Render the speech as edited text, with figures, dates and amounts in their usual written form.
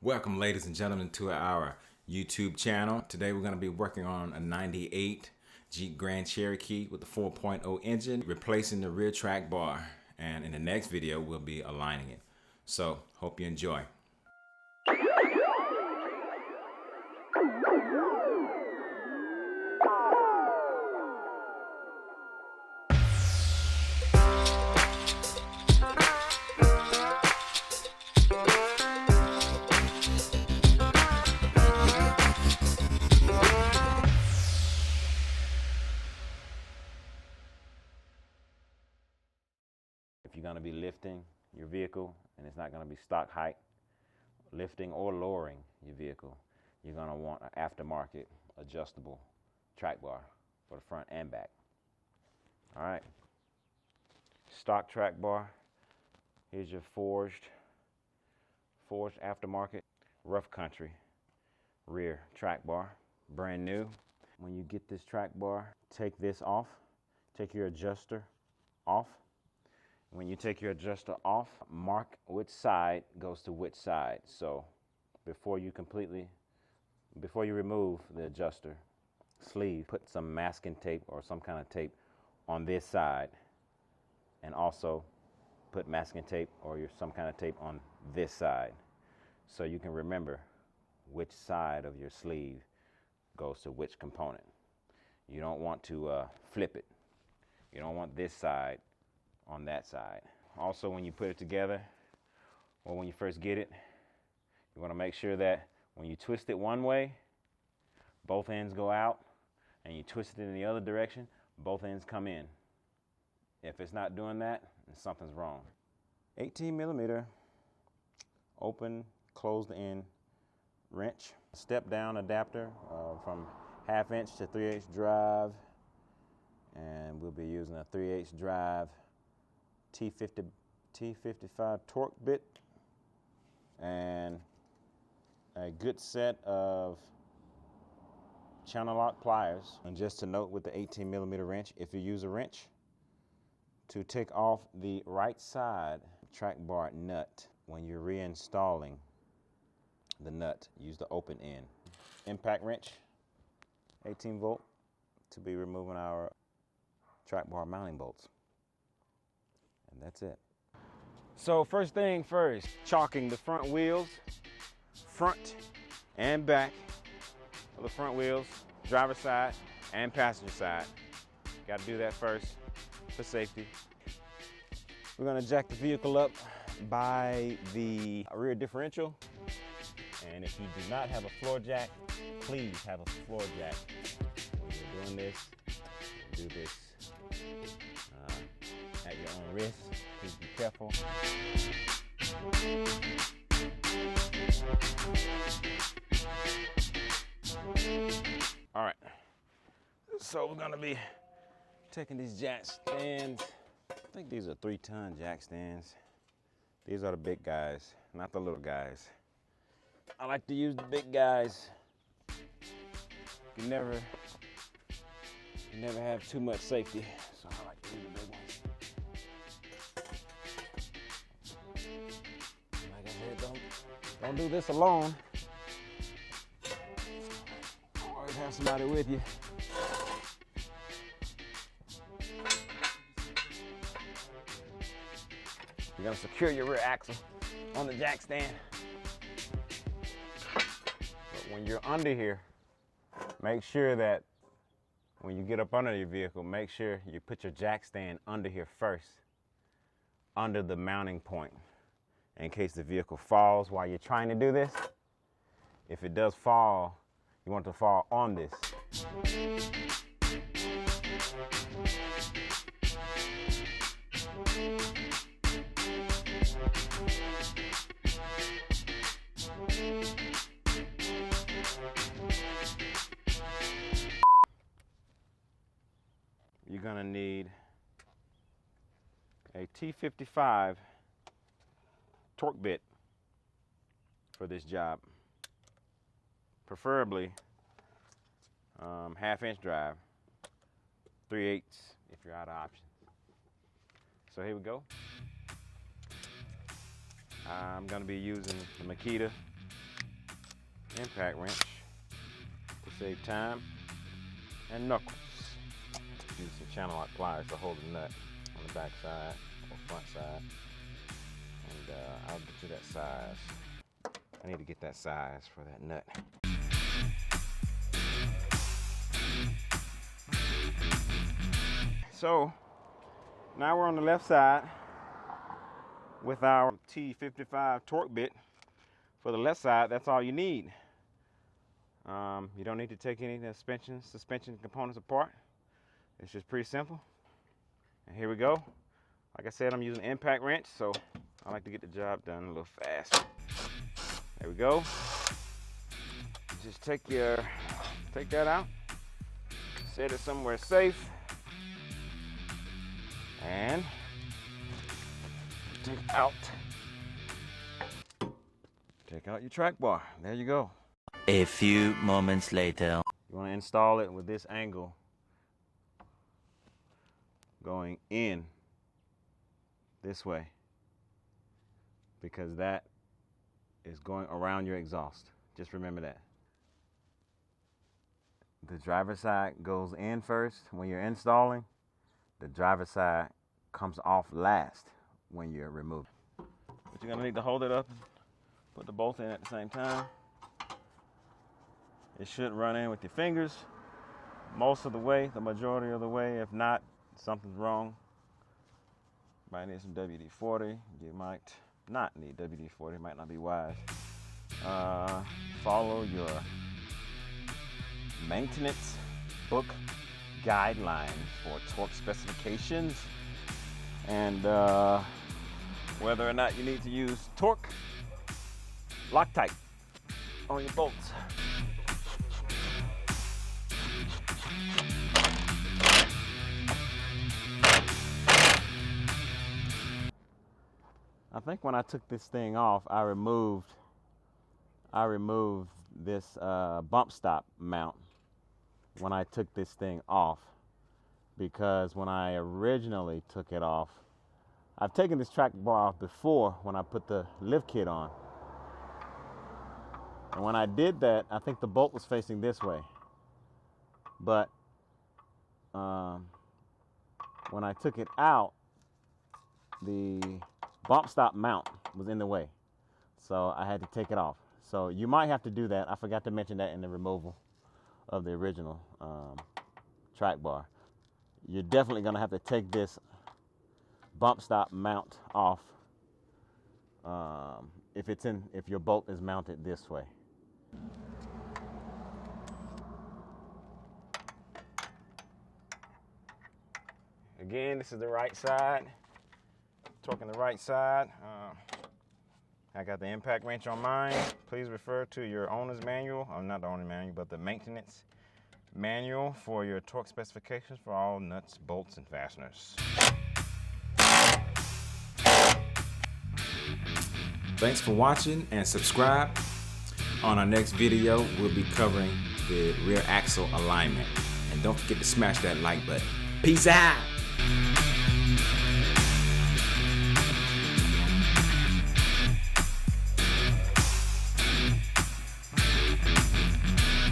Welcome, ladies and gentlemen, to our YouTube channel. Today we're going to be working on a 98 Jeep Grand Cherokee with the 4.0 engine, replacing the rear track bar. And in the next video, we'll be aligning it. So, hope you enjoy. If you're going to be lifting your vehicle and it's not going to be stock height, lifting or lowering your vehicle, you're going to want an aftermarket adjustable track bar for the front and back. All right, stock track bar. Here's your forged aftermarket rough country rear track bar, brand new. When you get this track bar, take this off, take your adjuster off. When you take your adjuster off, mark which side goes to which side. So before you remove the adjuster sleeve, put some masking tape or some kind of tape on this side, and also put masking tape or some kind of tape on this side, so you can remember which side of your sleeve goes to which component. You don't want to flip it. You don't want this side on that side. Also, when you put it together, or when you first get it, you want to make sure that when you twist it one way, both ends go out, and you twist it in the other direction, both ends come in. If it's not doing that, then something's wrong. 18 millimeter open, closed end wrench, step down adapter from 1/2 inch to 3/8 drive, and we'll be using a 3/8 drive T55 torque bit, and a good set of channel lock pliers. And just to note with the 18 millimeter wrench, if you use a wrench to take off the right side track bar nut, when you're reinstalling the nut, use the open end. Impact wrench, 18 volt, to be removing our track bar mounting bolts. And that's it. So first thing first, chalking the front wheels, front and back of the front wheels, driver's side and passenger side. Got to do that first for safety. We're going to jack the vehicle up by the rear differential. And if you do not have a floor jack, please have a floor jack. When you're doing this, do this at your own risk. Please be careful. All right, so we're gonna be taking these jack stands. I think these are 3-ton jack stands. These are the big guys, not the little guys. I like to use the big guys. You never have too much safety, so I like to use the big ones. Like I said, don't do this alone. Always have somebody with you. You're gonna secure your rear axle on the jack stand. But when you're under here, make sure that when you get up under your vehicle, make sure you put your jack stand under here first, under the mounting point, in case the vehicle falls while you're trying to do this. If it does fall, you want it to fall on this. You're gonna need a T55 torque bit for this job, preferably 1/2 inch drive, 3/8 if you're out of options. So here we go. I'm gonna be using the Makita impact wrench to save time and knuckles. Use some channel lock pliers to hold the nut on the back side or front side. And I'll get you that size. I need to get that size for that nut. So now we're on the left side with our T55 torque bit. For the left side, that's all you need. You don't need to take any suspension components apart. It's just pretty simple. And here we go. Like I said, I'm using an impact wrench, so I like to get the job done a little fast. There we go. Just take that out, set it somewhere safe, and take out your track bar. There you go. A few moments later. You want to install it with this angle going in this way, because that is going around your exhaust. Just remember that. The driver's side goes in first when you're installing. The driver's side comes off last when you're removing. But you're gonna need to hold it up and put the bolt in at the same time. It should run in with your fingers most of the way, the majority of the way. If not, something's wrong. Might need some WD-40. You might not need WD-40. It might not be wise. Follow your maintenance book guidelines for torque specifications and whether or not you need to use torque Loctite on your bolts. I think when I took this thing off, I removed this bump stop mount when I took this thing off, because when I originally took it off, I've taken this track bar off before when I put the lift kit on. And when I did that, I think the bolt was facing this way. But when I took it out, the bump stop mount was in the way. So I had to take it off. So you might have to do that. I forgot to mention that in the removal of the original track bar. You're definitely gonna have to take this bump stop mount off if your bolt is mounted this way. Again, this is the right side. Torquing the right side. I got the impact wrench on mine. Please refer to your owner's manual, or not the owner's manual, but the maintenance manual for your torque specifications for all nuts, bolts, and fasteners. Thanks for watching and subscribe. On our next video, we'll be covering the rear axle alignment. And don't forget to smash that like button. Peace out!